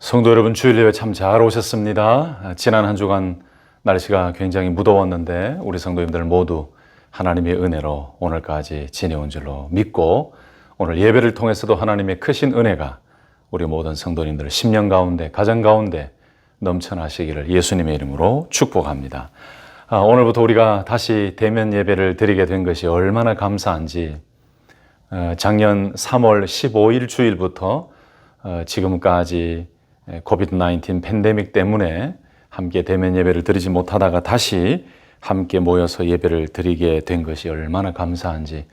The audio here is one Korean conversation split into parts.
성도 여러분, 주일 예배 참 잘 오셨습니다. 지난 한 주간 날씨가 굉장히 무더웠는데 우리 성도님들 모두 하나님의 은혜로 오늘까지 지내온 줄로 믿고, 오늘 예배를 통해서도 하나님의 크신 은혜가 우리 모든 성도님들 심령 가운데, 가정 가운데 넘쳐나시기를 예수님의 이름으로 축복합니다. 오늘부터 우리가 다시 대면 예배를 드리게 된 것이 얼마나 감사한지, 작년 3월 15일 주일부터 지금까지 코비드-19 팬데믹 때문에 함께 대면 예배를 드리지 못하다가 다시 함께 모여서 예배를 드리게 된 것이 얼마나 감사한지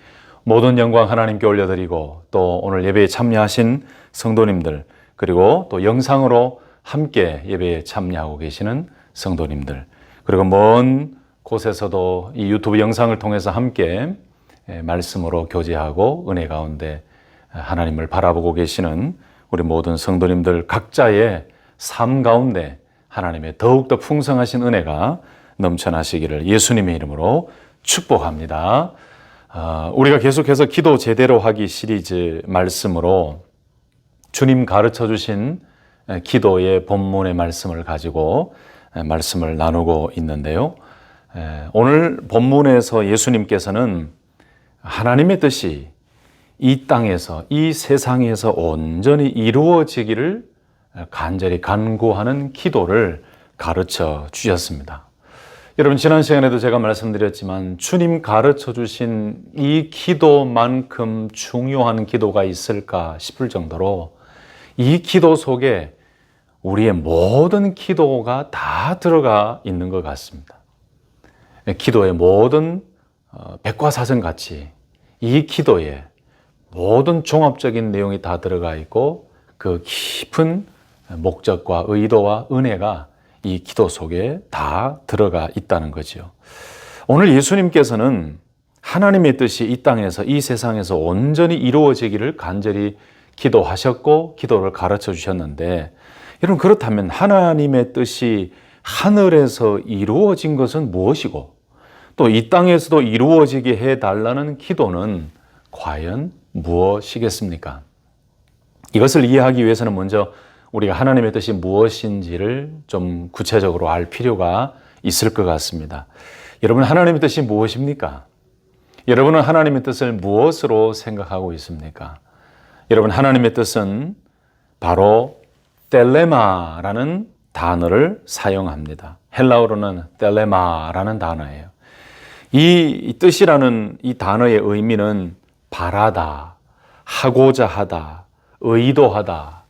모든 영광 하나님께 올려드리고, 또 오늘 예배에 참여하신 성도님들, 그리고 또 영상으로 함께 예배에 참여하고 계시는 성도님들, 그리고 먼 곳에서도 이 유튜브 영상을 통해서 함께 말씀으로 교제하고 은혜 가운데 하나님을 바라보고 계시는 우리 모든 성도님들 각자의 삶 가운데 하나님의 더욱더 풍성하신 은혜가 넘쳐나시기를 예수님의 이름으로 축복합니다. 우리가 계속해서 기도 제대로 하기 시리즈 말씀으로 주님 가르쳐 주신 기도의 본문의 말씀을 가지고 말씀을 나누고 있는데요. 오늘 본문에서 예수님께서는 하나님의 뜻이 이 땅에서, 이 세상에서 온전히 이루어지기를 간절히 간구하는 기도를 가르쳐 주셨습니다. 여러분, 지난 시간에도 제가 말씀드렸지만 주님 가르쳐 주신 이 기도만큼 중요한 기도가 있을까 싶을 정도로 이 기도 속에 우리의 모든 기도가 다 들어가 있는 것 같습니다. 기도의 모든 백과사전 같이 이 기도에 모든 종합적인 내용이 다 들어가 있고, 그 깊은 목적과 의도와 은혜가 이 기도 속에 다 들어가 있다는 거죠. 오늘 예수님께서는 하나님의 뜻이 이 땅에서, 이 세상에서 온전히 이루어지기를 간절히 기도하셨고 기도를 가르쳐 주셨는데, 여러분, 그렇다면 하나님의 뜻이 하늘에서 이루어진 것은 무엇이고, 또 이 땅에서도 이루어지게 해달라는 기도는 과연 무엇이겠습니까? 이것을 이해하기 위해서는 먼저 우리가 하나님의 뜻이 무엇인지를 좀 구체적으로 알 필요가 있을 것 같습니다. 여러분, 하나님의 뜻이 무엇입니까? 여러분은 하나님의 뜻을 무엇으로 생각하고 있습니까? 여러분, 하나님의 뜻은 바로 텔레마라는 단어를 사용합니다. 헬라어로는 텔레마라는 단어예요. 이 뜻이라는 이 단어의 의미는 바라다, 하고자 하다, 의도하다,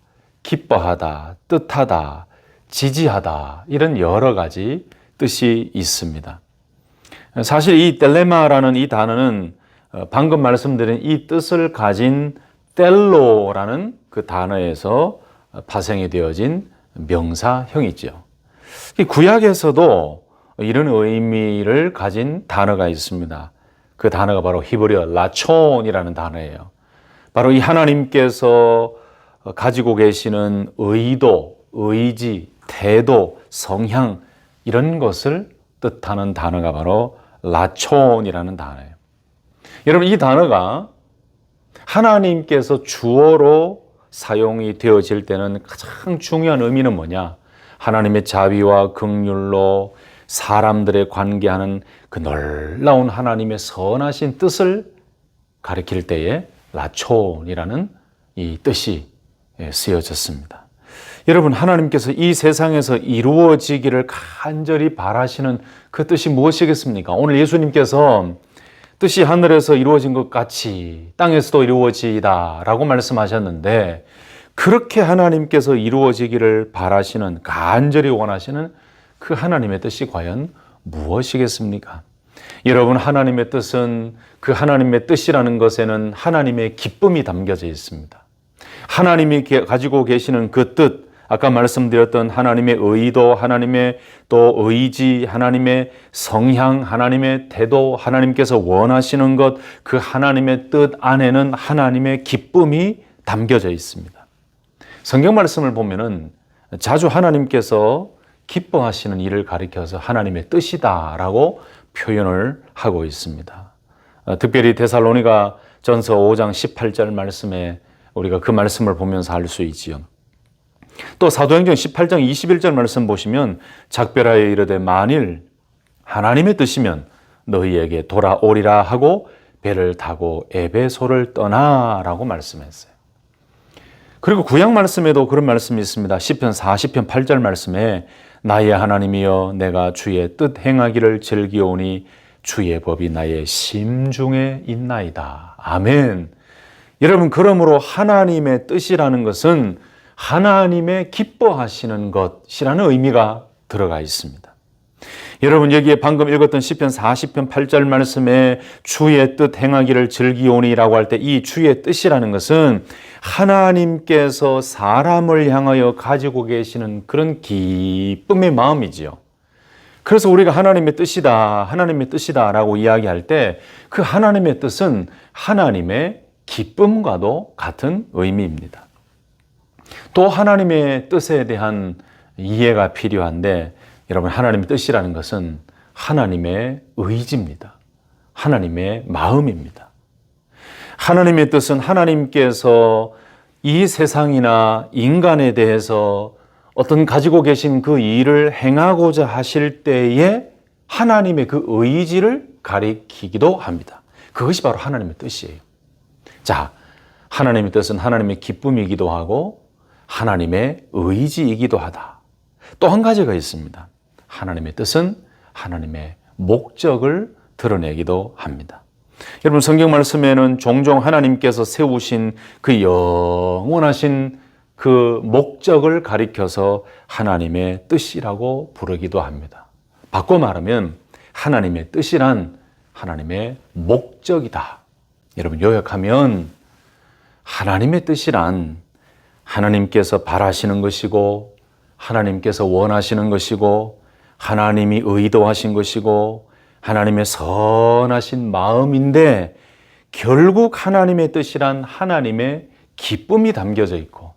기뻐하다, 뜻하다, 지지하다, 이런 여러 가지 뜻이 있습니다. 사실 이 텔레마라는 이 단어는 방금 말씀드린 이 뜻을 가진 텔로라는 그 단어에서 파생이 되어진 명사형이죠. 구약에서도 이런 의미를 가진 단어가 있습니다. 그 단어가 바로 히브리어 라촌이라는 단어예요. 바로 이 하나님께서 가지고 계시는 의도, 의지, 태도, 성향, 이런 것을 뜻하는 단어가 바로 라촌이라는 단어예요. 여러분, 이 단어가 하나님께서 주어로 사용이 되어질 때는 가장 중요한 의미는 뭐냐? 하나님의 자비와 긍휼로 사람들의 관계하는 그 놀라운 하나님의 선하신 뜻을 가리킬 때에 라촌이라는 이 뜻이 쓰여졌습니다. 여러분, 하나님께서 이 세상에서 이루어지기를 간절히 바라시는 그 뜻이 무엇이겠습니까? 오늘 예수님께서 뜻이 하늘에서 이루어진 것 같이 땅에서도 이루어지다 라고 말씀하셨는데, 그렇게 하나님께서 이루어지기를 바라시는, 간절히 원하시는 그 하나님의 뜻이 과연 무엇이겠습니까? 여러분, 하나님의 뜻은, 그 하나님의 뜻이라는 것에는 하나님의 기쁨이 담겨져 있습니다. 하나님이 가지고 계시는 그 뜻, 아까 말씀드렸던 하나님의 의도, 하나님의 또 의지, 하나님의 성향, 하나님의 태도, 하나님께서 원하시는 것, 그 하나님의 뜻 안에는 하나님의 기쁨이 담겨져 있습니다. 성경 말씀을 보면은 자주 하나님께서 기뻐하시는 일을 가리켜서 하나님의 뜻이다라고 표현을 하고 있습니다. 특별히 데살로니가 전서 5장 18절 말씀에 우리가 그 말씀을 보면서 알 수 있지요. 또 사도행전 18장 21절 말씀 보시면 작별하여 이르되 만일 하나님의 뜻이면 너희에게 돌아오리라 하고 배를 타고 에베소를 떠나라고 말씀했어요. 그리고 구약 말씀에도 그런 말씀이 있습니다. 시편 40편 8절 말씀에 나의 하나님이여 내가 주의 뜻 행하기를 즐기오니 주의 법이 나의 심중에 있나이다. 아멘. 여러분, 그러므로 하나님의 뜻이라는 것은 하나님의 기뻐하시는 것이라는 의미가 들어가 있습니다. 여러분, 여기에 방금 읽었던 시편 40편 8절 말씀에 주의 뜻 행하기를 즐기오니라고 할 때 이 주의 뜻이라는 것은 하나님께서 사람을 향하여 가지고 계시는 그런 기쁨의 마음이지요. 그래서 우리가 하나님의 뜻이다 라고 이야기할 때 그 하나님의 뜻은 하나님의 기쁨과도 같은 의미입니다. 또 하나님의 뜻에 대한 이해가 필요한데 여러분, 하나님의 뜻이라는 것은 하나님의 의지입니다. 하나님의 마음입니다. 하나님의 뜻은 하나님께서 이 세상이나 인간에 대해서 어떤 가지고 계신 그 일을 행하고자 하실 때에 하나님의 그 의지를 가리키기도 합니다. 그것이 바로 하나님의 뜻이에요. 자, 하나님의 뜻은 하나님의 기쁨이기도 하고 하나님의 의지이기도 하다. 또 한 가지가 있습니다. 하나님의 뜻은 하나님의 목적을 드러내기도 합니다. 여러분, 성경 말씀에는 종종 하나님께서 세우신 그 영원하신 그 목적을 가리켜서 하나님의 뜻이라고 부르기도 합니다. 바꿔 말하면 하나님의 뜻이란 하나님의 목적이다. 여러분, 요약하면 하나님의 뜻이란 하나님께서 바라시는 것이고 하나님께서 원하시는 것이고 하나님이 의도하신 것이고 하나님의 선하신 마음인데 결국 하나님의 뜻이란 하나님의 기쁨이 담겨져 있고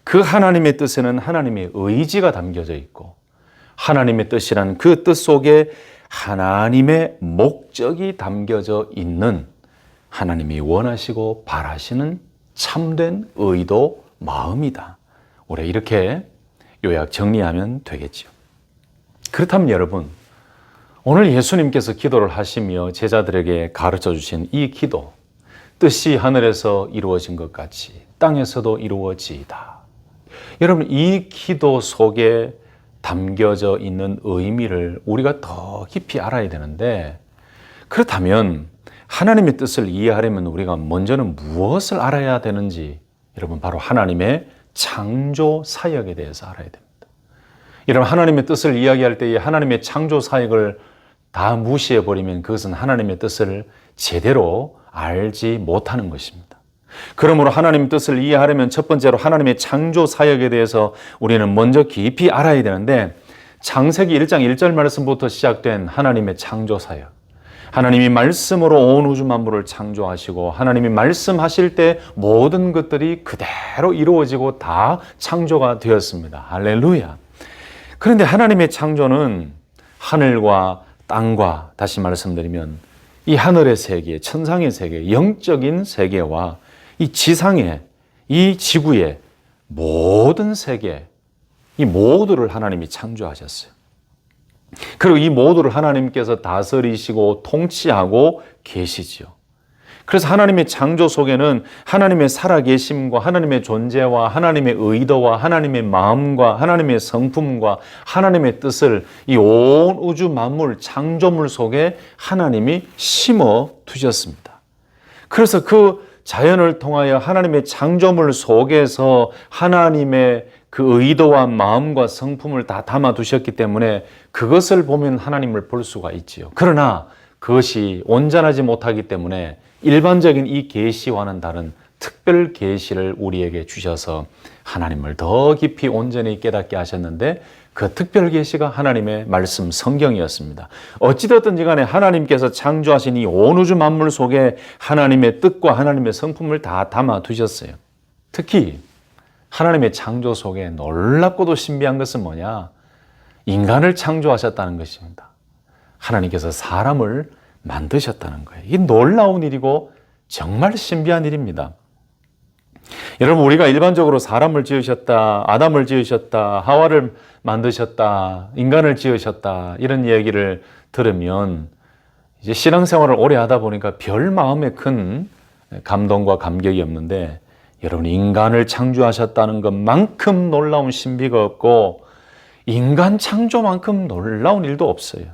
그 하나님의 뜻에는 하나님의 의지가 담겨져 있고 하나님의 뜻이란 그 뜻 속에 하나님의 목적이 담겨져 있는 하나님이 원하시고 바라시는 참된 의도 마음이다. 우리가 이렇게 요약 정리하면 되겠죠. 그렇다면 여러분, 오늘 예수님께서 기도를 하시며 제자들에게 가르쳐 주신 이 기도, 뜻이 하늘에서 이루어진 것 같이 땅에서도 이루어지이다. 여러분, 이 기도 속에 담겨져 있는 의미를 우리가 더 깊이 알아야 되는데, 그렇다면 하나님의 뜻을 이해하려면 우리가 먼저는 무엇을 알아야 되는지, 여러분, 바로 하나님의 창조 사역에 대해서 알아야 됩니다. 여러분, 하나님의 뜻을 이야기할 때에 하나님의 창조 사역을 다 무시해버리면 그것은 하나님의 뜻을 제대로 알지 못하는 것입니다. 그러므로 하나님의 뜻을 이해하려면 첫 번째로 하나님의 창조 사역에 대해서 우리는 먼저 깊이 알아야 되는데, 창세기 1장 1절 말씀부터 시작된 하나님의 창조 사역, 하나님이 말씀으로 온 우주 만물을 창조하시고 하나님이 말씀하실 때 모든 것들이 그대로 이루어지고 다 창조가 되었습니다. 할렐루야. 그런데 하나님의 창조는 하늘과 땅과, 다시 말씀드리면 이 하늘의 세계, 천상의 세계, 영적인 세계와 이 지상의, 이 지구의 모든 세계, 이 모두를 하나님이 창조하셨어요. 그리고 이 모두를 하나님께서 다스리시고 통치하고 계시지요. 그래서 하나님의 창조 속에는 하나님의 살아계심과 하나님의 존재와 하나님의 의도와 하나님의 마음과 하나님의 성품과 하나님의 뜻을 이 온 우주 만물 창조물 속에 하나님이 심어 두셨습니다. 그래서 그 자연을 통하여 하나님의 창조물 속에서 하나님의 그 의도와 마음과 성품을 다 담아 두셨기 때문에 그것을 보면 하나님을 볼 수가 있지요. 그러나 그것이 온전하지 못하기 때문에 일반적인 이 계시와는 다른 특별 계시를 우리에게 주셔서 하나님을 더 깊이 온전히 깨닫게 하셨는데, 그 특별 계시가 하나님의 말씀 성경이었습니다. 어찌되었든지 간에 하나님께서 창조하신 이 온 우주 만물 속에 하나님의 뜻과 하나님의 성품을 다 담아 두셨어요. 특히 하나님의 창조 속에 놀랍고도 신비한 것은 뭐냐? 인간을 창조하셨다는 것입니다. 하나님께서 사람을 만드셨다는 거예요. 이게 놀라운 일이고 정말 신비한 일입니다. 여러분, 우리가 일반적으로 사람을 지으셨다, 아담을 지으셨다, 하와를 만드셨다, 인간을 지으셨다 이런 얘기를 들으면 이제 신앙생활을 오래 하다 보니까 별 마음에 큰 감동과 감격이 없는데, 여러분, 인간을 창조하셨다는 것만큼 놀라운 신비가 없고 인간 창조만큼 놀라운 일도 없어요.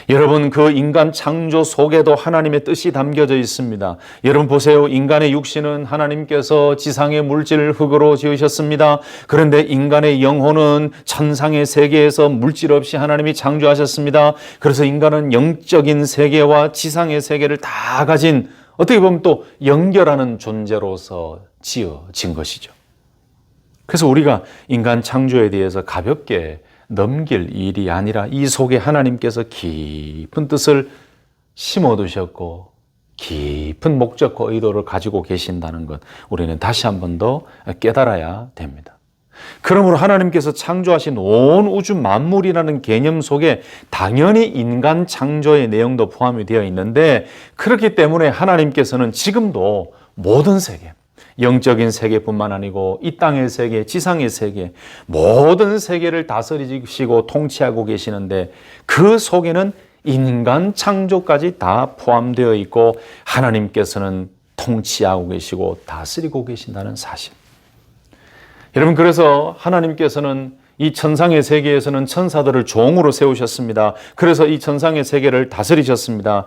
여러분, 그 인간 창조 속에도 하나님의 뜻이 담겨져 있습니다. 여러분 보세요. 인간의 육신은 하나님께서 지상의 물질 흙으로 지으셨습니다. 그런데 인간의 영혼은 천상의 세계에서 물질 없이 하나님이 창조하셨습니다. 그래서 인간은 영적인 세계와 지상의 세계를 다 가진, 어떻게 보면 또 연결하는 존재로서 지어진 것이죠. 그래서 우리가 인간 창조에 대해서 가볍게 넘길 일이 아니라 이 속에 하나님께서 깊은 뜻을 심어두셨고 깊은 목적과 의도를 가지고 계신다는 것, 우리는 다시 한 번 더 깨달아야 됩니다. 그러므로 하나님께서 창조하신 온 우주 만물이라는 개념 속에 당연히 인간 창조의 내용도 포함이 되어 있는데, 그렇기 때문에 하나님께서는 지금도 모든 세계, 영적인 세계뿐만 아니고 이 땅의 세계, 지상의 세계, 모든 세계를 다스리시고 통치하고 계시는데, 그 속에는 인간 창조까지 다 포함되어 있고 하나님께서는 통치하고 계시고 다스리고 계신다는 사실. 여러분, 그래서 하나님께서는 이 천상의 세계에서는 천사들을 종으로 세우셨습니다. 그래서 이 천상의 세계를 다스리셨습니다.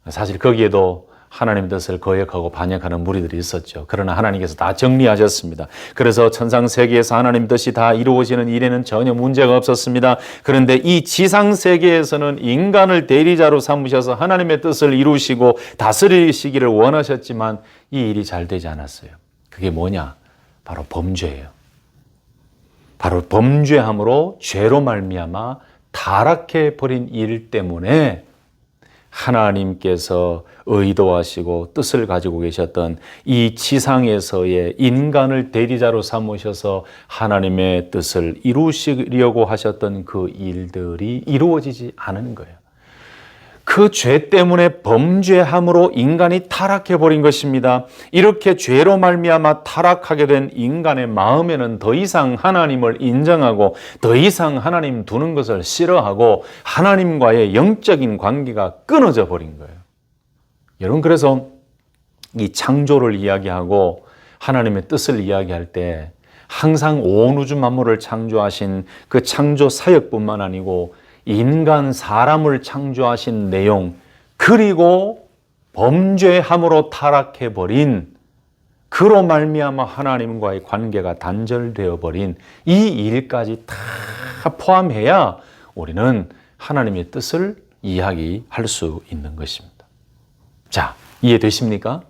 사실 거기에도 하나님 뜻을 거역하고 반역하는 무리들이 있었죠. 그러나 하나님께서 다 정리하셨습니다. 그래서 천상 세계에서 하나님 뜻이 다 이루어지는 일에는 전혀 문제가 없었습니다. 그런데 이 지상 세계에서는 인간을 대리자로 삼으셔서 하나님의 뜻을 이루시고 다스리시기를 원하셨지만 이 일이 잘 되지 않았어요. 그게 뭐냐? 바로 범죄예요. 바로 범죄함으로 죄로 말미암아 타락해 버린 일 때문에 하나님께서 의도하시고 뜻을 가지고 계셨던 이 지상에서의 인간을 대리자로 삼으셔서 하나님의 뜻을 이루시려고 하셨던 그 일들이 이루어지지 않은 거예요. 그 죄 때문에 범죄함으로 인간이 타락해 버린 것입니다. 이렇게 죄로 말미암아 타락하게 된 인간의 마음에는 더 이상 하나님을 인정하고 더 이상 하나님 두는 것을 싫어하고 하나님과의 영적인 관계가 끊어져 버린 거예요. 여러분, 그래서 이 창조를 이야기하고 하나님의 뜻을 이야기할 때 항상 온 우주 만물을 창조하신 그 창조 사역뿐만 아니고 인간 사람을 창조하신 내용, 그리고 범죄함으로 타락해버린, 그로 말미암아 하나님과의 관계가 단절되어 버린 이 일까지 다 포함해야 우리는 하나님의 뜻을 이야기할 수 있는 것입니다. 자, 이해되십니까?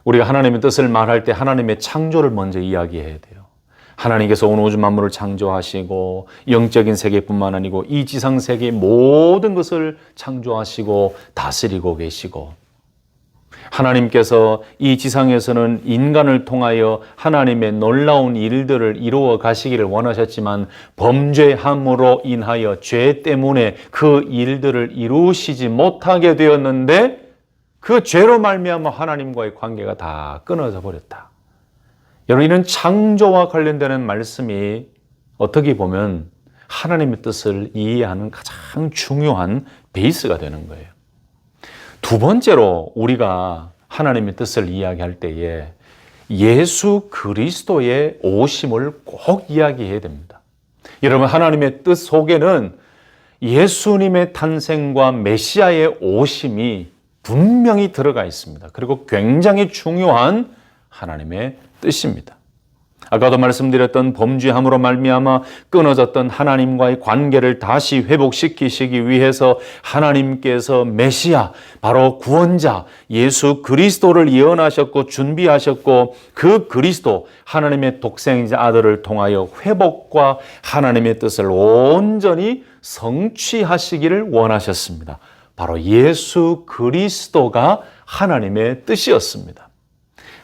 우리가 하나님의 뜻을 말할 때 하나님의 창조를 먼저 이야기해야 돼요. 하나님께서 온 우주 만물을 창조하시고 영적인 세계뿐만 아니고 이 지상 세계의 모든 것을 창조하시고 다스리고 계시고, 하나님께서 이 지상에서는 인간을 통하여 하나님의 놀라운 일들을 이루어 가시기를 원하셨지만 범죄함으로 인하여 죄 때문에 그 일들을 이루시지 못하게 되었는데, 그 죄로 말미암아 하나님과의 관계가 다 끊어져 버렸다. 여러분, 이는 창조와 관련되는 말씀이 어떻게 보면 하나님의 뜻을 이해하는 가장 중요한 베이스가 되는 거예요. 두 번째로 우리가 하나님의 뜻을 이야기할 때에 예수 그리스도의 오심을 꼭 이야기해야 됩니다. 여러분, 하나님의 뜻 속에는 예수님의 탄생과 메시아의 오심이 분명히 들어가 있습니다. 그리고 굉장히 중요한 하나님의 뜻입니다. 아까도 말씀드렸던 범죄함으로 말미암아 끊어졌던 하나님과의 관계를 다시 회복시키시기 위해서 하나님께서 메시아, 바로 구원자 예수 그리스도를 예언하셨고 준비하셨고, 그 그리스도 하나님의 독생자 아들을 통하여 회복과 하나님의 뜻을 온전히 성취하시기를 원하셨습니다. 바로 예수 그리스도가 하나님의 뜻이었습니다.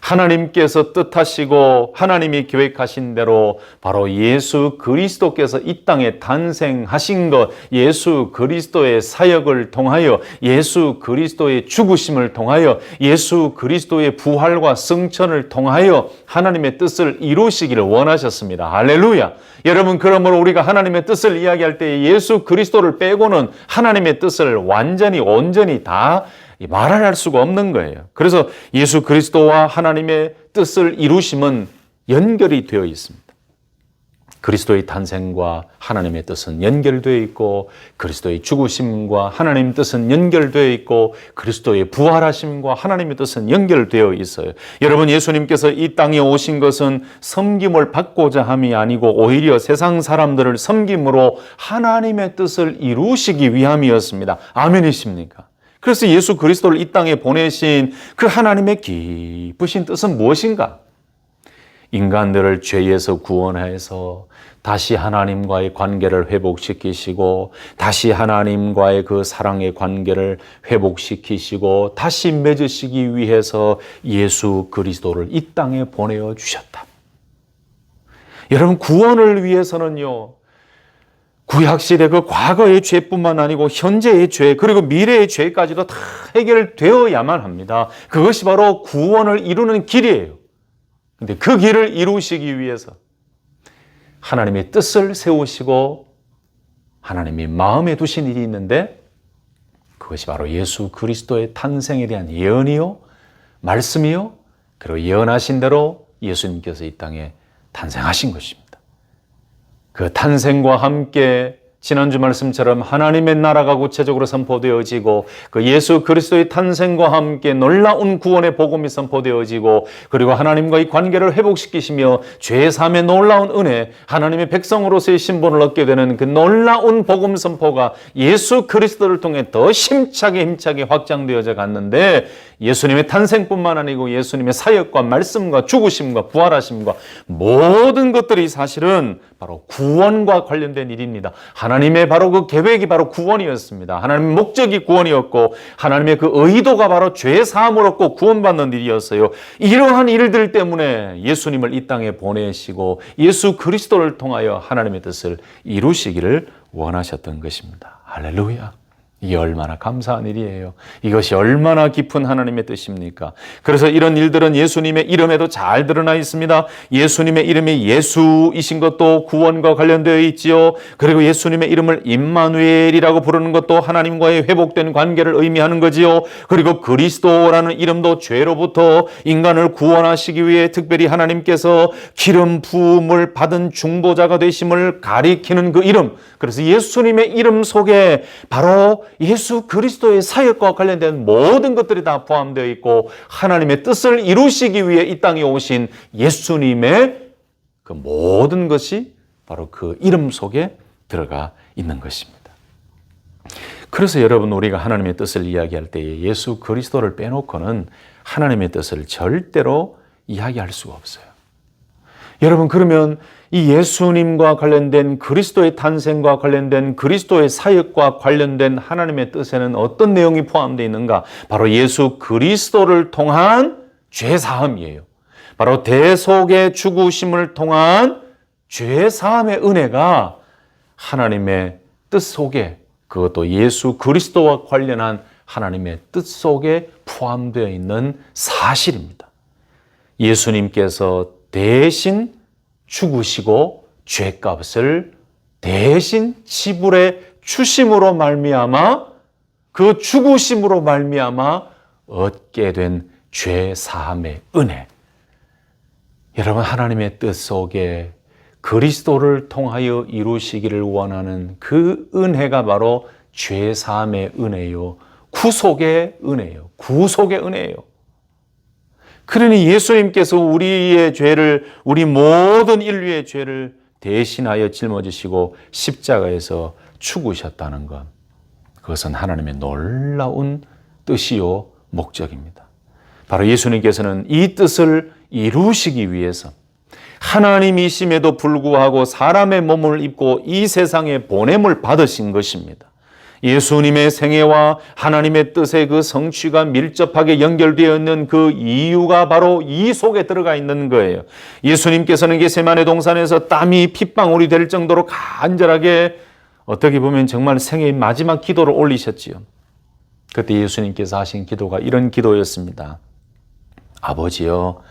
하나님께서 뜻하시고 하나님이 계획하신 대로 바로 예수 그리스도께서 이 땅에 탄생하신 것, 예수 그리스도의 사역을 통하여, 예수 그리스도의 죽으심을 통하여, 예수 그리스도의 부활과 승천을 통하여 하나님의 뜻을 이루시기를 원하셨습니다. 할렐루야. 여러분, 그러므로 우리가 하나님의 뜻을 이야기할 때 예수 그리스도를 빼고는 하나님의 뜻을 완전히 온전히 다 말할 수가 없는 거예요. 그래서 예수 그리스도와 하나님의 뜻을 이루심은 연결이 되어 있습니다. 그리스도의 탄생과 하나님의 뜻은 연결되어 있고, 그리스도의 죽으심과 하나님의 뜻은 연결되어 있고, 그리스도의 부활하심과 하나님의 뜻은 연결되어 있어요. 여러분, 예수님께서 이 땅에 오신 것은 섬김을 받고자 함이 아니고 오히려 세상 사람들을 섬김으로 하나님의 뜻을 이루시기 위함이었습니다. 아멘이십니까? 그래서 예수 그리스도를 이 땅에 보내신 그 하나님의 기쁘신 뜻은 무엇인가? 인간들을 죄에서 구원해서 다시 하나님과의 관계를 회복시키시고, 다시 하나님과의 그 사랑의 관계를 회복시키시고 다시 맺으시기 위해서 예수 그리스도를 이 땅에 보내어 주셨다. 여러분, 구원을 위해서는요, 구약시대 그 과거의 죄뿐만 아니고 현재의 죄, 그리고 미래의 죄까지도 다 해결되어야만 합니다. 그것이 바로 구원을 이루는 길이에요. 근데 그 길을 이루시기 위해서 하나님의 뜻을 세우시고 하나님이 마음에 두신 일이 있는데, 그것이 바로 예수 그리스도의 탄생에 대한 예언이요, 말씀이요, 그리고 예언하신 대로 예수님께서 이 땅에 탄생하신 것입니다. 그 탄생과 함께 지난주 말씀처럼 하나님의 나라가 구체적으로 선포되어지고, 그 예수 그리스도의 탄생과 함께 놀라운 구원의 복음이 선포되어지고, 그리고 하나님과의 관계를 회복시키시며 죄 사함의 놀라운 은혜, 하나님의 백성으로서의 신분을 얻게 되는 그 놀라운 복음 선포가 예수 그리스도를 통해 더 힘차게 확장되어져 갔는데, 예수님의 탄생뿐만 아니고 예수님의 사역과 말씀과 죽으심과 부활하심과 모든 것들이 사실은 바로 구원과 관련된 일입니다. 하나님의 바로 그 계획이 바로 구원이었습니다. 하나님의 목적이 구원이었고, 하나님의 그 의도가 바로 죄 사함을 얻고 구원받는 일이었어요. 이러한 일들 때문에 예수님을 이 땅에 보내시고 예수 그리스도를 통하여 하나님의 뜻을 이루시기를 원하셨던 것입니다. 할렐루야. 이게 얼마나 감사한 일이에요. 이것이 얼마나 깊은 하나님의 뜻입니까? 그래서 이런 일들은 예수님의 이름에도 잘 드러나 있습니다. 예수님의 이름이 예수이신 것도 구원과 관련되어 있지요. 그리고 예수님의 이름을 임마누엘이라고 부르는 것도 하나님과의 회복된 관계를 의미하는 거지요. 그리고 그리스도라는 이름도 죄로부터 인간을 구원하시기 위해 특별히 하나님께서 기름 부음을 받은 중보자가 되심을 가리키는 그 이름. 그래서 예수님의 이름 속에 바로 예수 그리스도의 사역과 관련된 모든 것들이 다 포함되어 있고, 하나님의 뜻을 이루시기 위해 이 땅에 오신 예수님의 그 모든 것이 바로 그 이름 속에 들어가 있는 것입니다. 그래서 여러분, 우리가 하나님의 뜻을 이야기할 때에 예수 그리스도를 빼놓고는 하나님의 뜻을 절대로 이야기할 수가 없어요. 여러분, 그러면 이 예수님과 관련된 그리스도의 탄생과 관련된 그리스도의 사역과 관련된 하나님의 뜻에는 어떤 내용이 포함되어 있는가? 바로 예수 그리스도를 통한 죄사함이에요. 바로 대속의 죽으심을 통한 죄사함의 은혜가 하나님의 뜻 속에, 그것도 예수 그리스도와 관련한 하나님의 뜻 속에 포함되어 있는 사실입니다. 예수님께서 대신 죽으시고 죄값을 대신 지불해 주심으로 말미암아, 그 죽으심으로 말미암아 얻게 된 죄 사함의 은혜. 여러분, 하나님의 뜻 속에 그리스도를 통하여 이루시기를 원하는 그 은혜가 바로 죄 사함의 은혜요, 구속의 은혜요, 구속의 은혜요. 그러니 예수님께서 우리의 죄를, 우리 모든 인류의 죄를 대신하여 짊어지시고 십자가에서 죽으셨다는 것, 그것은 하나님의 놀라운 뜻이요 목적입니다. 바로 예수님께서는 이 뜻을 이루시기 위해서 하나님이심에도 불구하고 사람의 몸을 입고 이 세상에 보냄을 받으신 것입니다. 예수님의 생애와 하나님의 뜻의 그 성취가 밀접하게 연결되어 있는 그 이유가 바로 이 속에 들어가 있는 거예요. 예수님께서는 겟세마네 동산에서 땀이 핏방울이 될 정도로 간절하게 어떻게 보면 정말 생애의 마지막 기도를 올리셨지요. 그때 예수님께서 하신 기도가 이런 기도였습니다. 아버지여,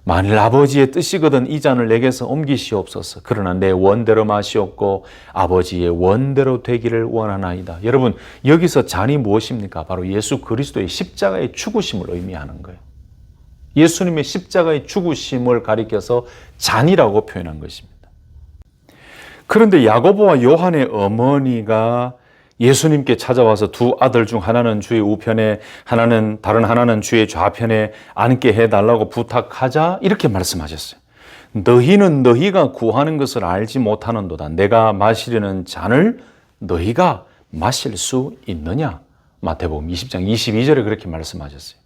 만일 아버지의 뜻이거든 이 잔을 내게서 옮기시옵소서. 그러나 내 원대로 마시옵고 아버지의 원대로 되기를 원하나이다. 여러분, 여기서 잔이 무엇입니까? 바로 예수 그리스도의 십자가의 죽으심을 의미하는 거예요. 예수님의 십자가의 죽으심을 가리켜서 잔이라고 표현한 것입니다. 그런데 야고보와 요한의 어머니가 예수님께 찾아와서 두 아들 중 하나는 주의 우편에 다른 하나는 주의 좌편에 앉게 해달라고 부탁하자 이렇게 말씀하셨어요. 너희는 너희가 구하는 것을 알지 못하는도다. 내가 마시려는 잔을 너희가 마실 수 있느냐? 마태복음 20장 22절에 그렇게 말씀하셨어요.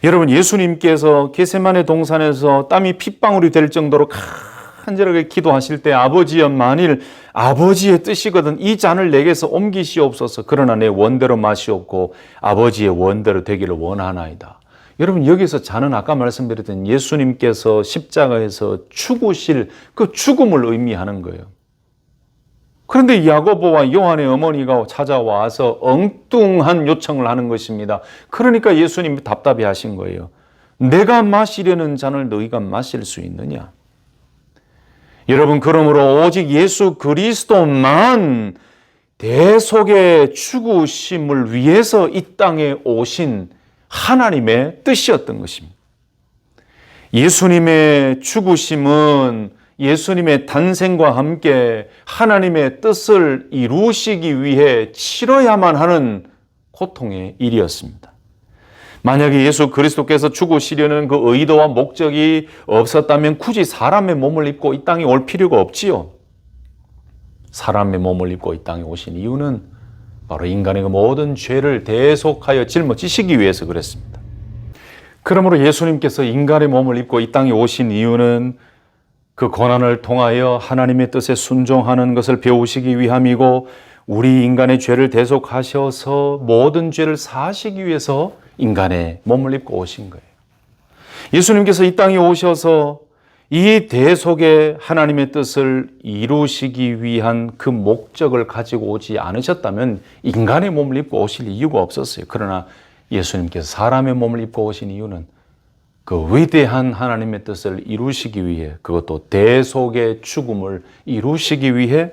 여러분, 예수님께서 겟세마네 동산에서 땀이 핏방울이 될 정도로 간절하게 기도하실 때 아버지여, 만일 아버지의 뜻이거든 이 잔을 내게서 옮기시옵소서. 그러나 내 원대로 마시옵고 아버지의 원대로 되기를 원하나이다. 여러분, 여기서 잔은 아까 말씀드렸던 예수님께서 십자가에서 죽으실 그 죽음을 의미하는 거예요. 그런데 야고보와 요한의 어머니가 찾아와서 엉뚱한 요청을 하는 것입니다. 그러니까 예수님이 답답해 하신 거예요. 내가 마시려는 잔을 너희가 마실 수 있느냐? 여러분, 그러므로 오직 예수 그리스도만 대속의 죽으심을 위해서 이 땅에 오신 하나님의 뜻이었던 것입니다. 예수님의 죽으심은 예수님의 탄생과 함께 하나님의 뜻을 이루시기 위해 치러야만 하는 고통의 일이었습니다. 만약에 예수 그리스도께서 죽으시려는 그 의도와 목적이 없었다면 굳이 사람의 몸을 입고 이 땅에 올 필요가 없지요. 사람의 몸을 입고 이 땅에 오신 이유는 바로 인간의 그 모든 죄를 대속하여 짊어지시기 위해서 그랬습니다. 그러므로 예수님께서 인간의 몸을 입고 이 땅에 오신 이유는 그 고난을 통하여 하나님의 뜻에 순종하는 것을 배우시기 위함이고, 우리 인간의 죄를 대속하셔서 모든 죄를 사하시기 위해서 인간의 몸을 입고 오신 거예요. 예수님께서 이 땅에 오셔서 이 대속의 하나님의 뜻을 이루시기 위한 그 목적을 가지고 오지 않으셨다면 인간의 몸을 입고 오실 이유가 없었어요. 그러나 예수님께서 사람의 몸을 입고 오신 이유는 그 위대한 하나님의 뜻을 이루시기 위해, 그것도 대속의 죽음을 이루시기 위해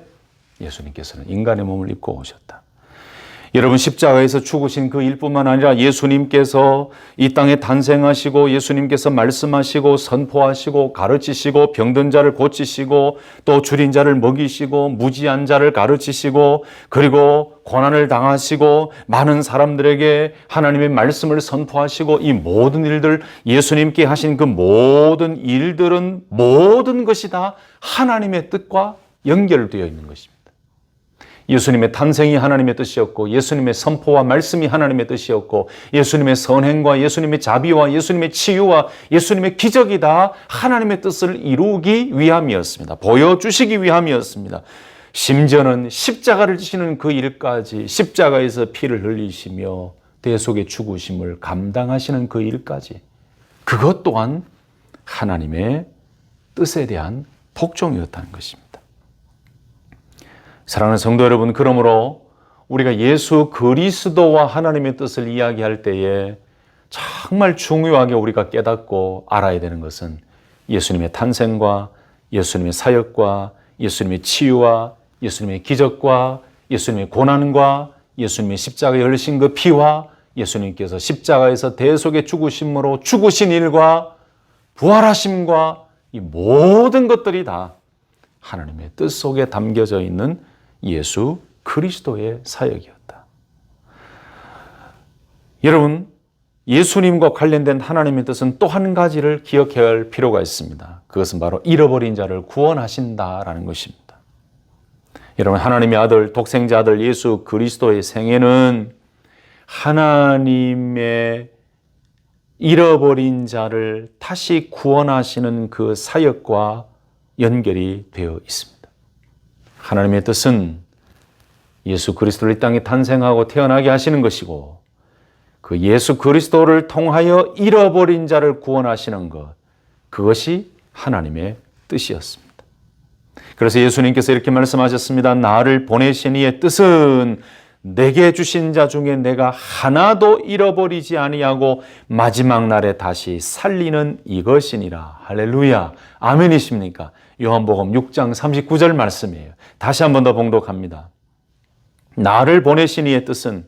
예수님께서는 인간의 몸을 입고 오셨다. 여러분, 십자가에서 죽으신 그 일뿐만 아니라 예수님께서 이 땅에 탄생하시고 예수님께서 말씀하시고 선포하시고 가르치시고 병든 자를 고치시고 또 줄인 자를 먹이시고 무지한 자를 가르치시고 그리고 고난을 당하시고 많은 사람들에게 하나님의 말씀을 선포하시고, 이 모든 일들, 예수님께 하신 그 모든 일들은 모든 것이 다 하나님의 뜻과 연결되어 있는 것입니다. 예수님의 탄생이 하나님의 뜻이었고, 예수님의 선포와 말씀이 하나님의 뜻이었고, 예수님의 선행과 예수님의 자비와 예수님의 치유와 예수님의 기적이 다 하나님의 뜻을 이루기 위함이었습니다. 보여주시기 위함이었습니다. 심지어는 십자가를 지시는 그 일까지, 십자가에서 피를 흘리시며 대속의 죽으심을 감당하시는 그 일까지, 그것 또한 하나님의 뜻에 대한 복종이었다는 것입니다. 사랑하는 성도 여러분, 그러므로 우리가 예수 그리스도와 하나님의 뜻을 이야기할 때에 정말 중요하게 우리가 깨닫고 알아야 되는 것은 예수님의 탄생과 예수님의 사역과 예수님의 치유와 예수님의 기적과 예수님의 고난과 예수님의 십자가에 흘리신 그 피와 예수님께서 십자가에서 대속의 죽으심으로 죽으신 일과 부활하심과 이 모든 것들이 다 하나님의 뜻 속에 담겨져 있는 예수 그리스도의 사역이었다. 여러분, 예수님과 관련된 하나님의 뜻은 또 한 가지를 기억해야 할 필요가 있습니다. 그것은 바로 잃어버린 자를 구원하신다라는 것입니다. 여러분, 하나님의 아들, 독생자 아들 예수 그리스도의 생애는 하나님의 잃어버린 자를 다시 구원하시는 그 사역과 연결이 되어 있습니다. 하나님의 뜻은 예수 그리스도를 이 땅에 탄생하고 태어나게 하시는 것이고 그 예수 그리스도를 통하여 잃어버린 자를 구원하시는 것, 그것이 하나님의 뜻이었습니다. 그래서 예수님께서 이렇게 말씀하셨습니다. 나를 보내신 이의 뜻은 내게 주신 자 중에 내가 하나도 잃어버리지 아니하고 마지막 날에 다시 살리는 이것이니라. 할렐루야. 아멘이십니까? 요한복음 6장 39절 말씀이에요. 다시 한 번 더 봉독합니다. 나를 보내신 이의 뜻은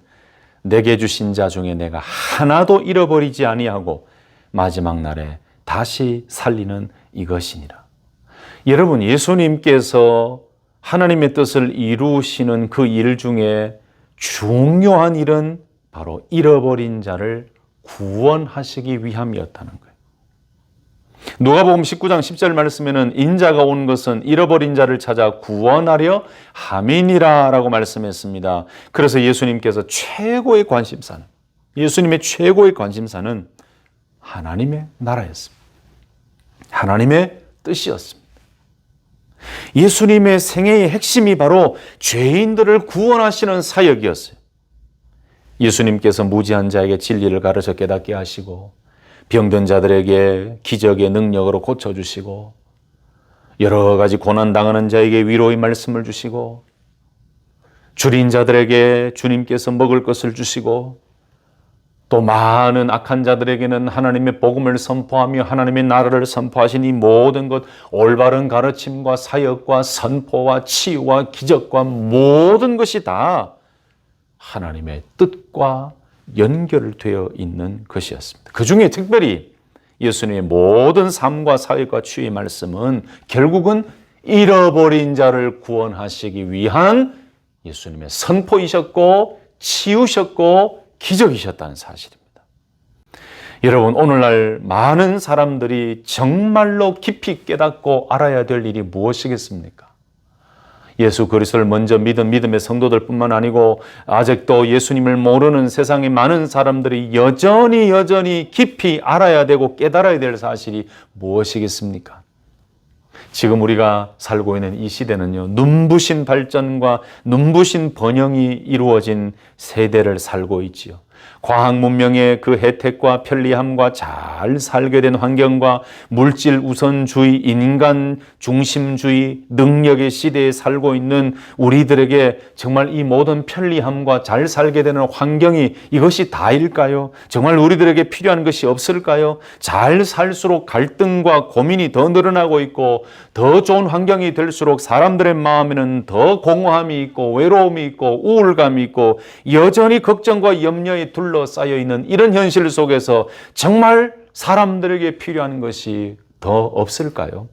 내게 주신 자 중에 내가 하나도 잃어버리지 아니하고 마지막 날에 다시 살리는 이것이니라. 여러분, 예수님께서 하나님의 뜻을 이루시는 그 일 중에 중요한 일은 바로 잃어버린 자를 구원하시기 위함이었다는 거예요. 누가복음 19장 10절 말씀에는 인자가 온 것은 잃어버린 자를 찾아 구원하려 함이니라 라고 말씀했습니다. 그래서 예수님께서 최고의 관심사는, 예수님의 최고의 관심사는 하나님의 나라였습니다. 하나님의 뜻이었습니다. 예수님의 생애의 핵심이 바로 죄인들을 구원하시는 사역이었어요. 예수님께서 무지한 자에게 진리를 가르쳐 깨닫게 하시고 병든 자들에게 기적의 능력으로 고쳐주시고 여러 가지 고난당하는 자에게 위로의 말씀을 주시고 줄인 자들에게 주님께서 먹을 것을 주시고 또 많은 악한 자들에게는 하나님의 복음을 선포하며 하나님의 나라를 선포하신 이 모든 것, 올바른 가르침과 사역과 선포와 치유와 기적과 모든 것이 다 하나님의 뜻과 연결되어 있는 것이었습니다. 그 중에 특별히 예수님의 모든 삶과 사역과 치유의 말씀은 결국은 잃어버린 자를 구원하시기 위한 예수님의 선포이셨고 치유셨고 기적이셨다는 사실입니다. 여러분, 오늘날 많은 사람들이 정말로 깊이 깨닫고 알아야 될 일이 무엇이겠습니까? 예수 그리스도를 먼저 믿은 믿음의 성도들 뿐만 아니고 아직도 예수님을 모르는 세상의 많은 사람들이 여전히 깊이 알아야 되고 깨달아야 될 사실이 무엇이겠습니까? 지금 우리가 살고 있는 이 시대는요, 눈부신 발전과 눈부신 번영이 이루어진 세대를 살고 있지요. 과학 문명의 그 혜택과 편리함과 잘 살게 된 환경과 물질 우선주의, 인간 중심주의, 능력의 시대에 살고 있는 우리들에게 정말 이 모든 편리함과 잘 살게 되는 환경이 이것이 다일까요? 정말 우리들에게 필요한 것이 없을까요? 잘 살수록 갈등과 고민이 더 늘어나고 있고 더 좋은 환경이 될수록 사람들의 마음에는 더 공허함이 있고 외로움이 있고 우울감이 있고 여전히 걱정과 염려에 둘러싸여 있는 이런 현실 속에서 정말 사람들에게 필요한 것이 더 없을까요?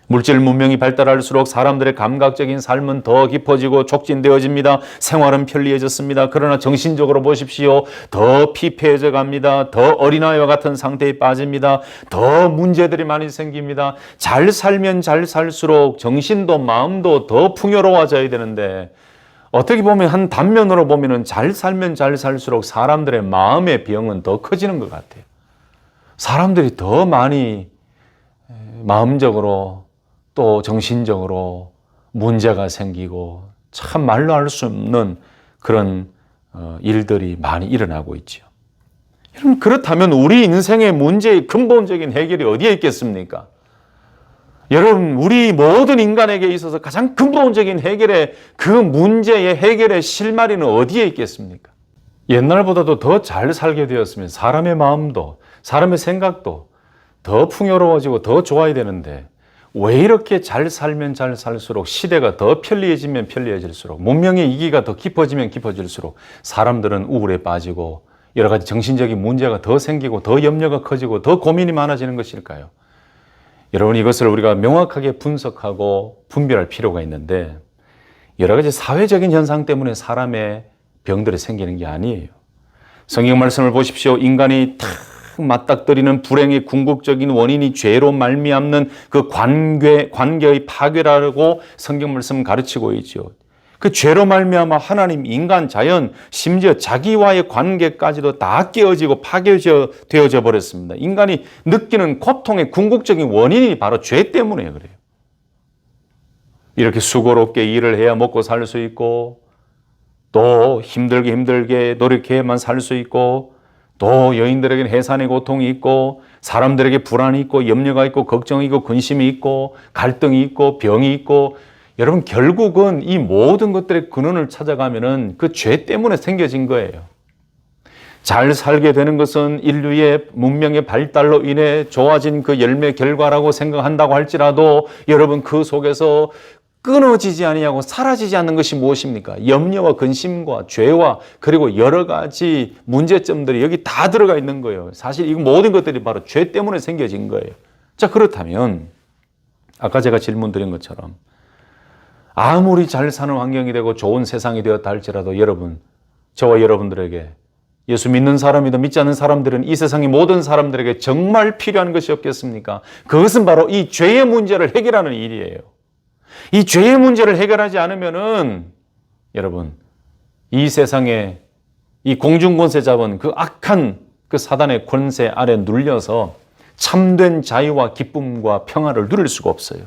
물질 문명이 발달할수록 사람들의 감각적인 삶은 더 깊어지고 촉진되어집니다. 생활은 편리해졌습니다. 그러나 정신적으로 보십시오. 더 피폐해져 갑니다. 더 어린아이와 같은 상태에 빠집니다. 더 문제들이 많이 생깁니다. 잘 살면 잘 살수록 정신도 마음도 더 풍요로워져야 되는데 어떻게 보면 한 단면으로 보면은 잘 살면 잘 살수록 사람들의 마음의 병은 더 커지는 것 같아요. 사람들이 더 많이 마음적으로 또 정신적으로 문제가 생기고 참 말로 할 수 없는 그런 일들이 많이 일어나고 있죠. 여러분, 그렇다면 우리 인생의 문제의 근본적인 해결이 어디에 있겠습니까? 여러분, 우리 모든 인간에게 있어서 가장 근본적인 해결의 그 문제의 해결의 실마리는 어디에 있겠습니까? 옛날보다도 더 잘 살게 되었으면 사람의 마음도 사람의 생각도 더 풍요로워지고 더 좋아야 되는데 왜 이렇게 잘 살면 잘 살수록 시대가 더 편리해지면 편리해질수록 문명의 이기가 더 깊어지면 깊어질수록 사람들은 우울에 빠지고 여러 가지 정신적인 문제가 더 생기고 더 염려가 커지고 더 고민이 많아지는 것일까요? 여러분, 이것을 우리가 명확하게 분석하고 분별할 필요가 있는데 여러 가지 사회적인 현상 때문에 사람의 병들이 생기는 게 아니에요. 성경 말씀을 보십시오. 인간이 탁 맞닥뜨리는 불행의 궁극적인 원인이 죄로 말미암는 그 관계의 파괴라고 성경 말씀 가르치고 있죠. 그 죄로 말미암아 하나님, 인간, 자연, 심지어 자기와의 관계까지도 다 깨어지고 파괴되어져 버렸습니다. 인간이 느끼는 고통의 궁극적인 원인이 바로 죄 때문에 그래요. 이렇게 수고롭게 일을 해야 먹고 살 수 있고, 또 힘들게 노력해야만 살 수 있고, 또 여인들에게는 해산의 고통이 있고, 사람들에게 불안이 있고, 염려가 있고, 걱정이 있고, 근심이 있고, 갈등이 있고, 병이 있고, 여러분 결국은 이 모든 것들의 근원을 찾아가면은 그 죄 때문에 생겨진 거예요. 잘 살게 되는 것은 인류의 문명의 발달로 인해 좋아진 그 열매 결과라고 생각한다고 할지라도, 여러분 그 속에서 끊어지지 아니하고 사라지지 않는 것이 무엇입니까? 염려와 근심과 죄와 그리고 여러 가지 문제점들이 여기 다 들어가 있는 거예요. 사실 이 모든 것들이 바로 죄 때문에 생겨진 거예요. 자, 그렇다면 아까 제가 질문 드린 것처럼 아무리 잘 사는 환경이 되고 좋은 세상이 되었다 할지라도, 여러분, 저와 여러분들에게, 예수 믿는 사람이든 믿지 않는 사람들은 이 세상의 모든 사람들에게 정말 필요한 것이 없겠습니까? 그것은 바로 이 죄의 문제를 해결하는 일이에요. 이 죄의 문제를 해결하지 않으면은, 여러분, 이 세상에 이 공중권세 잡은 그 악한 그 사단의 권세 아래 눌려서 참된 자유와 기쁨과 평화를 누릴 수가 없어요.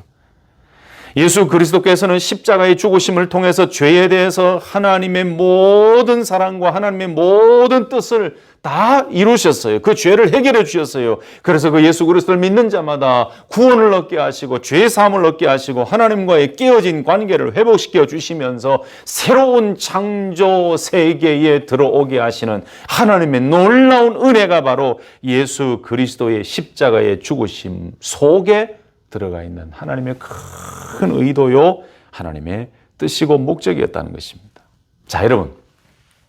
예수 그리스도께서는 십자가의 죽으심을 통해서 죄에 대해서 하나님의 모든 사랑과 하나님의 모든 뜻을 다 이루셨어요. 그 죄를 해결해 주셨어요. 그래서 그 예수 그리스도를 믿는 자마다 구원을 얻게 하시고 죄 사함을 얻게 하시고 하나님과의 깨어진 관계를 회복시켜 주시면서 새로운 창조 세계에 들어오게 하시는 하나님의 놀라운 은혜가 바로 예수 그리스도의 십자가의 죽으심 속에 들어가 있는 하나님의 큰 의도요, 하나님의 뜻이고 목적이었다는 것입니다. 자, 여러분,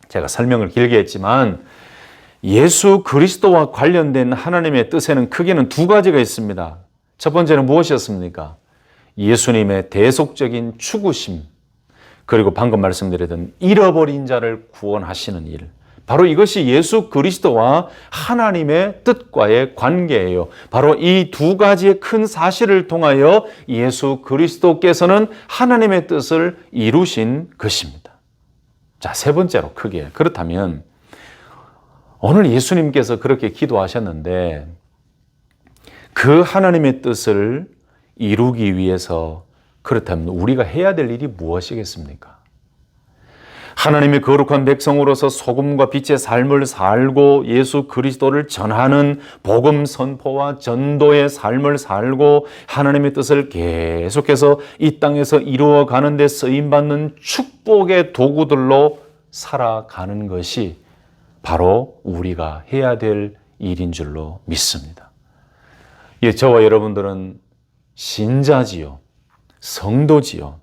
제가 설명을 길게 했지만 예수 그리스도와 관련된 하나님의 뜻에는 크게는 두 가지가 있습니다. 첫 번째는 무엇이었습니까? 예수님의 대속적인 죽으심, 그리고 방금 말씀드렸던 잃어버린 자를 구원하시는 일, 바로 이것이 예수 그리스도와 하나님의 뜻과의 관계예요. 바로 이 두 가지의 큰 사실을 통하여 예수 그리스도께서는 하나님의 뜻을 이루신 것입니다. 자, 세 번째로 크게, 그렇다면 오늘 예수님께서 그렇게 기도하셨는데 그 하나님의 뜻을 이루기 위해서, 그렇다면 우리가 해야 될 일이 무엇이겠습니까? 하나님의 거룩한 백성으로서 소금과 빛의 삶을 살고 예수 그리스도를 전하는 복음 선포와 전도의 삶을 살고 하나님의 뜻을 계속해서 이 땅에서 이루어가는 데 쓰임받는 축복의 도구들로 살아가는 것이 바로 우리가 해야 될 일인 줄로 믿습니다. 예, 저와 여러분들은 신자지요, 성도지요.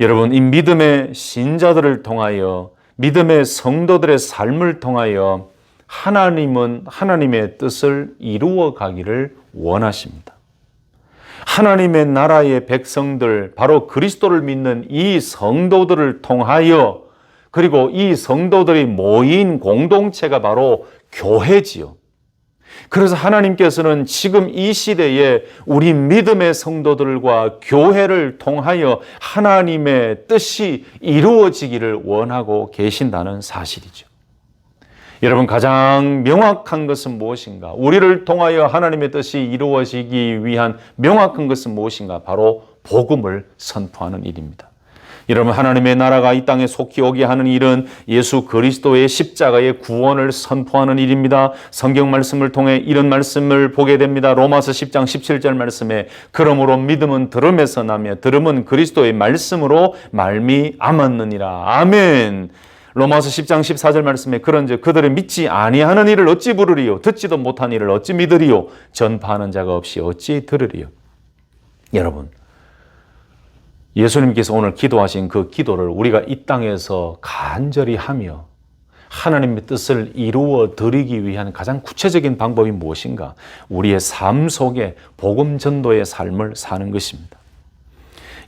여러분, 이 믿음의 신자들을 통하여, 믿음의 성도들의 삶을 통하여 하나님은 하나님의 뜻을 이루어 가기를 원하십니다. 하나님의 나라의 백성들, 바로 그리스도를 믿는 이 성도들을 통하여, 그리고 이 성도들이 모인 공동체가 바로 교회지요. 그래서 하나님께서는 지금 이 시대에 우리 믿음의 성도들과 교회를 통하여 하나님의 뜻이 이루어지기를 원하고 계신다는 사실이죠. 여러분, 가장 명확한 것은 무엇인가? 우리를 통하여 하나님의 뜻이 이루어지기 위한 명확한 것은 무엇인가? 바로 복음을 선포하는 일입니다. 여러분, 하나님의 나라가 이 땅에 속히 오게 하는 일은 예수 그리스도의 십자가의 구원을 선포하는 일입니다. 성경 말씀을 통해 이런 말씀을 보게 됩니다. 로마서 10장 17절 말씀에 그러므로 믿음은 들음에서 나며 들음은 그리스도의 말씀으로 말미암았느니라. 아멘. 로마서 10장 14절 말씀에 그런즉 그들은 믿지 아니하는 일을 어찌 부르리요? 듣지도 못한 일을 어찌 믿으리요? 전파하는 자가 없이 어찌 들으리요? 여러분, 예수님께서 오늘 기도하신 그 기도를 우리가 이 땅에서 간절히 하며 하나님의 뜻을 이루어 드리기 위한 가장 구체적인 방법이 무엇인가? 우리의 삶 속에 복음 전도의 삶을 사는 것입니다.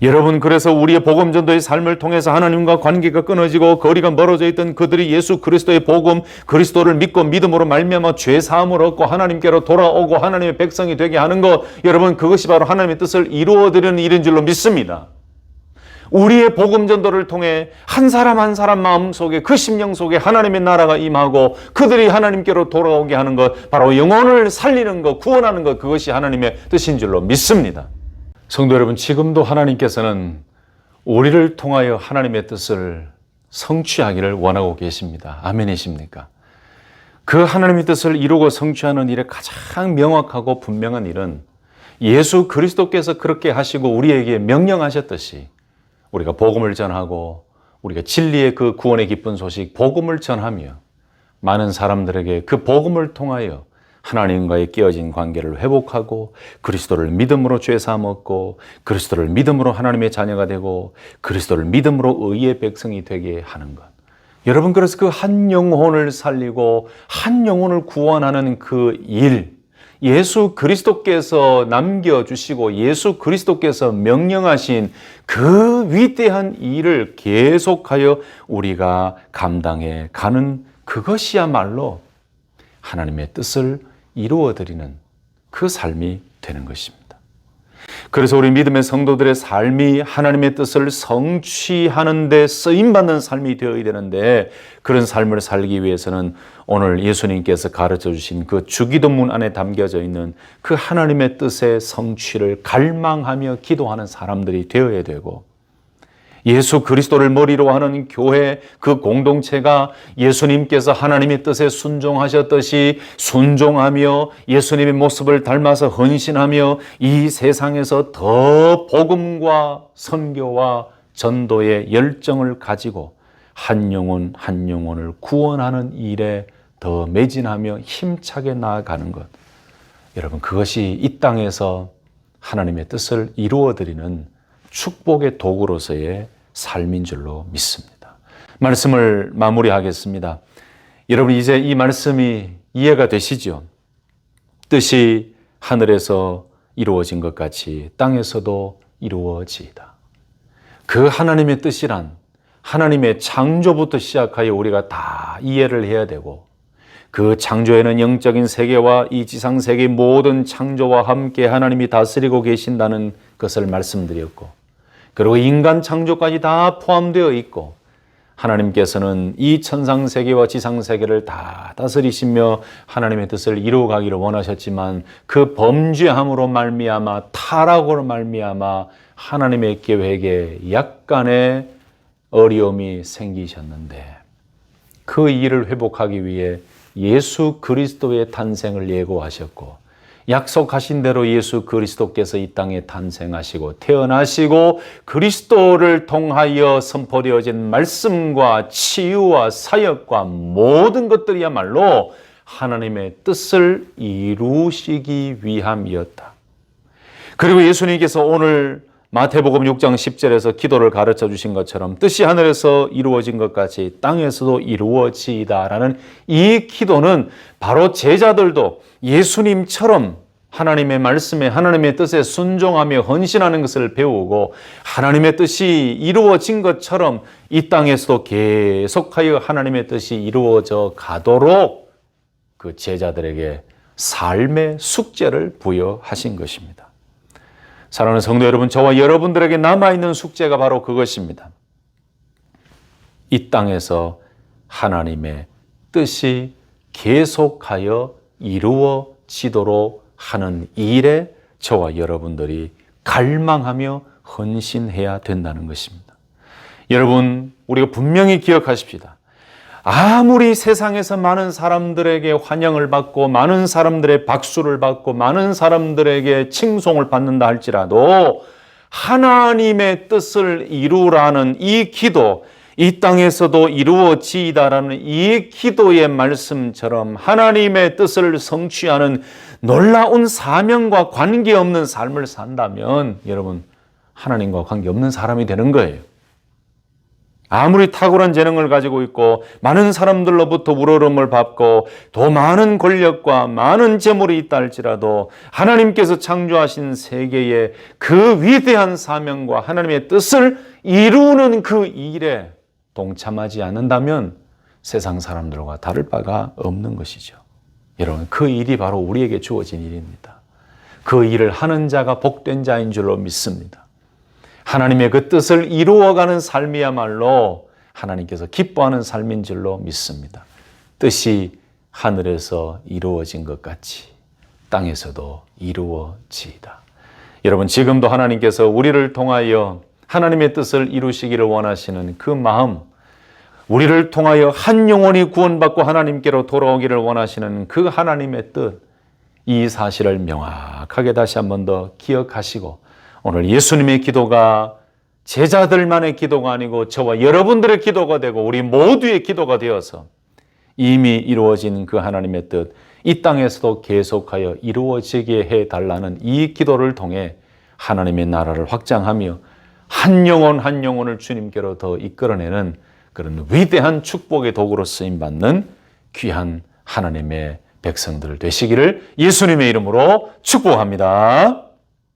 여러분, 그래서 우리의 복음 전도의 삶을 통해서 하나님과 관계가 끊어지고 거리가 멀어져 있던 그들이 예수 그리스도의 복음, 그리스도를 믿고 믿음으로 말미암아 죄 사함을 얻고 하나님께로 돌아오고 하나님의 백성이 되게 하는 것, 여러분, 그것이 바로 하나님의 뜻을 이루어 드리는 일인 줄로 믿습니다. 우리의 복음 전도를 통해 한 사람 한 사람 마음속에, 그 심령 속에 하나님의 나라가 임하고 그들이 하나님께로 돌아오게 하는 것, 바로 영혼을 살리는 것, 구원하는 것, 그것이 하나님의 뜻인 줄로 믿습니다. 성도 여러분, 지금도 하나님께서는 우리를 통하여 하나님의 뜻을 성취하기를 원하고 계십니다. 아멘이십니까? 그 하나님의 뜻을 이루고 성취하는 일에 가장 명확하고 분명한 일은 예수 그리스도께서 그렇게 하시고 우리에게 명령하셨듯이 우리가 복음을 전하고 우리가 진리의 그 구원의 기쁜 소식, 복음을 전하며 많은 사람들에게 그 복음을 통하여 하나님과의 깨어진 관계를 회복하고 그리스도를 믿음으로 죄 사함 얻고 그리스도를 믿음으로 하나님의 자녀가 되고 그리스도를 믿음으로 의의 백성이 되게 하는 것. 여러분, 그래서 그 한 영혼을 살리고 한 영혼을 구원하는 그 일, 예수 그리스도께서 남겨주시고 예수 그리스도께서 명령하신 그 위대한 일을 계속하여 우리가 감당해 가는 그것이야말로 하나님의 뜻을 이루어드리는 그 삶이 되는 것입니다. 그래서 우리 믿음의 성도들의 삶이 하나님의 뜻을 성취하는 데 쓰임받는 삶이 되어야 되는데, 그런 삶을 살기 위해서는 오늘 예수님께서 가르쳐 주신 그 주기도문 안에 담겨져 있는 그 하나님의 뜻의 성취를 갈망하며 기도하는 사람들이 되어야 되고, 예수 그리스도를 머리로 하는 교회, 그 공동체가 예수님께서 하나님의 뜻에 순종하셨듯이 순종하며 예수님의 모습을 닮아서 헌신하며 이 세상에서 더 복음과 선교와 전도의 열정을 가지고 한 영혼 한 영혼을 구원하는 일에 더 매진하며 힘차게 나아가는 것. 여러분, 그것이 이 땅에서 하나님의 뜻을 이루어드리는 축복의 도구로서의 삶인 줄로 믿습니다. 말씀을 마무리하겠습니다. 여러분, 이제 이 말씀이 이해가 되시죠? 뜻이 하늘에서 이루어진 것 같이 땅에서도 이루어지이다. 그 하나님의 뜻이란 하나님의 창조부터 시작하여 우리가 다 이해를 해야 되고, 그 창조에는 영적인 세계와 이 지상 세계의 모든 창조와 함께 하나님이 다스리고 계신다는 것을 말씀드렸고, 그리고 인간 창조까지 다 포함되어 있고, 하나님께서는 이 천상 세계와 지상 세계를 다 다스리시며 하나님의 뜻을 이루어가기를 원하셨지만 그 범죄함으로 말미암아, 타락으로 말미암아 하나님의 계획에 약간의 어려움이 생기셨는데, 그 일을 회복하기 위해 예수 그리스도의 탄생을 예고하셨고, 약속하신 대로 예수 그리스도께서 이 땅에 탄생하시고 태어나시고 그리스도를 통하여 선포되어진 말씀과 치유와 사역과 모든 것들이야말로 하나님의 뜻을 이루시기 위함이었다. 그리고 예수님께서 오늘 마태복음 6장 10절에서 기도를 가르쳐 주신 것처럼 뜻이 하늘에서 이루어진 것 같이 땅에서도 이루어지이다라는 이 기도는 바로 제자들도 예수님처럼 하나님의 말씀에 하나님의 뜻에 순종하며 헌신하는 것을 배우고 하나님의 뜻이 이루어진 것처럼 이 땅에서도 계속하여 하나님의 뜻이 이루어져 가도록 그 제자들에게 삶의 숙제를 부여하신 것입니다. 사랑하는 성도 여러분, 저와 여러분들에게 남아있는 숙제가 바로 그것입니다. 이 땅에서 하나님의 뜻이 계속하여 이루어지도록 하는 일에 저와 여러분들이 갈망하며 헌신해야 된다는 것입니다. 여러분, 우리가 분명히 기억하십시다. 아무리 세상에서 많은 사람들에게 환영을 받고 많은 사람들의 박수를 받고 많은 사람들에게 칭송을 받는다 할지라도 하나님의 뜻을 이루라는 이 기도, 이 땅에서도 이루어지이다라는 이 기도의 말씀처럼 하나님의 뜻을 성취하는 놀라운 사명과 관계없는 삶을 산다면 여러분, 하나님과 관계없는 사람이 되는 거예요. 아무리 탁월한 재능을 가지고 있고 많은 사람들로부터 우러름을 받고 더 많은 권력과 많은 재물이 있다 할지라도 하나님께서 창조하신 세계의 그 위대한 사명과 하나님의 뜻을 이루는 그 일에 동참하지 않는다면 세상 사람들과 다를 바가 없는 것이죠. 여러분, 그 일이 바로 우리에게 주어진 일입니다. 그 일을 하는 자가 복된 자인 줄로 믿습니다. 하나님의 그 뜻을 이루어가는 삶이야말로 하나님께서 기뻐하는 삶인 줄로 믿습니다. 뜻이 하늘에서 이루어진 것 같이 땅에서도 이루어지이다. 여러분, 지금도 하나님께서 우리를 통하여 하나님의 뜻을 이루시기를 원하시는 그 마음, 우리를 통하여 한 영혼이 구원받고 하나님께로 돌아오기를 원하시는 그 하나님의 뜻, 이 사실을 명확하게 다시 한 번 더 기억하시고 오늘 예수님의 기도가 제자들만의 기도가 아니고 저와 여러분들의 기도가 되고 우리 모두의 기도가 되어서 이미 이루어진 그 하나님의 뜻, 이 땅에서도 계속하여 이루어지게 해달라는 이 기도를 통해 하나님의 나라를 확장하며 한 영혼 한 영혼을 주님께로 더 이끌어내는 그런 위대한 축복의 도구로 쓰임받는 귀한 하나님의 백성들 되시기를 예수님의 이름으로 축복합니다.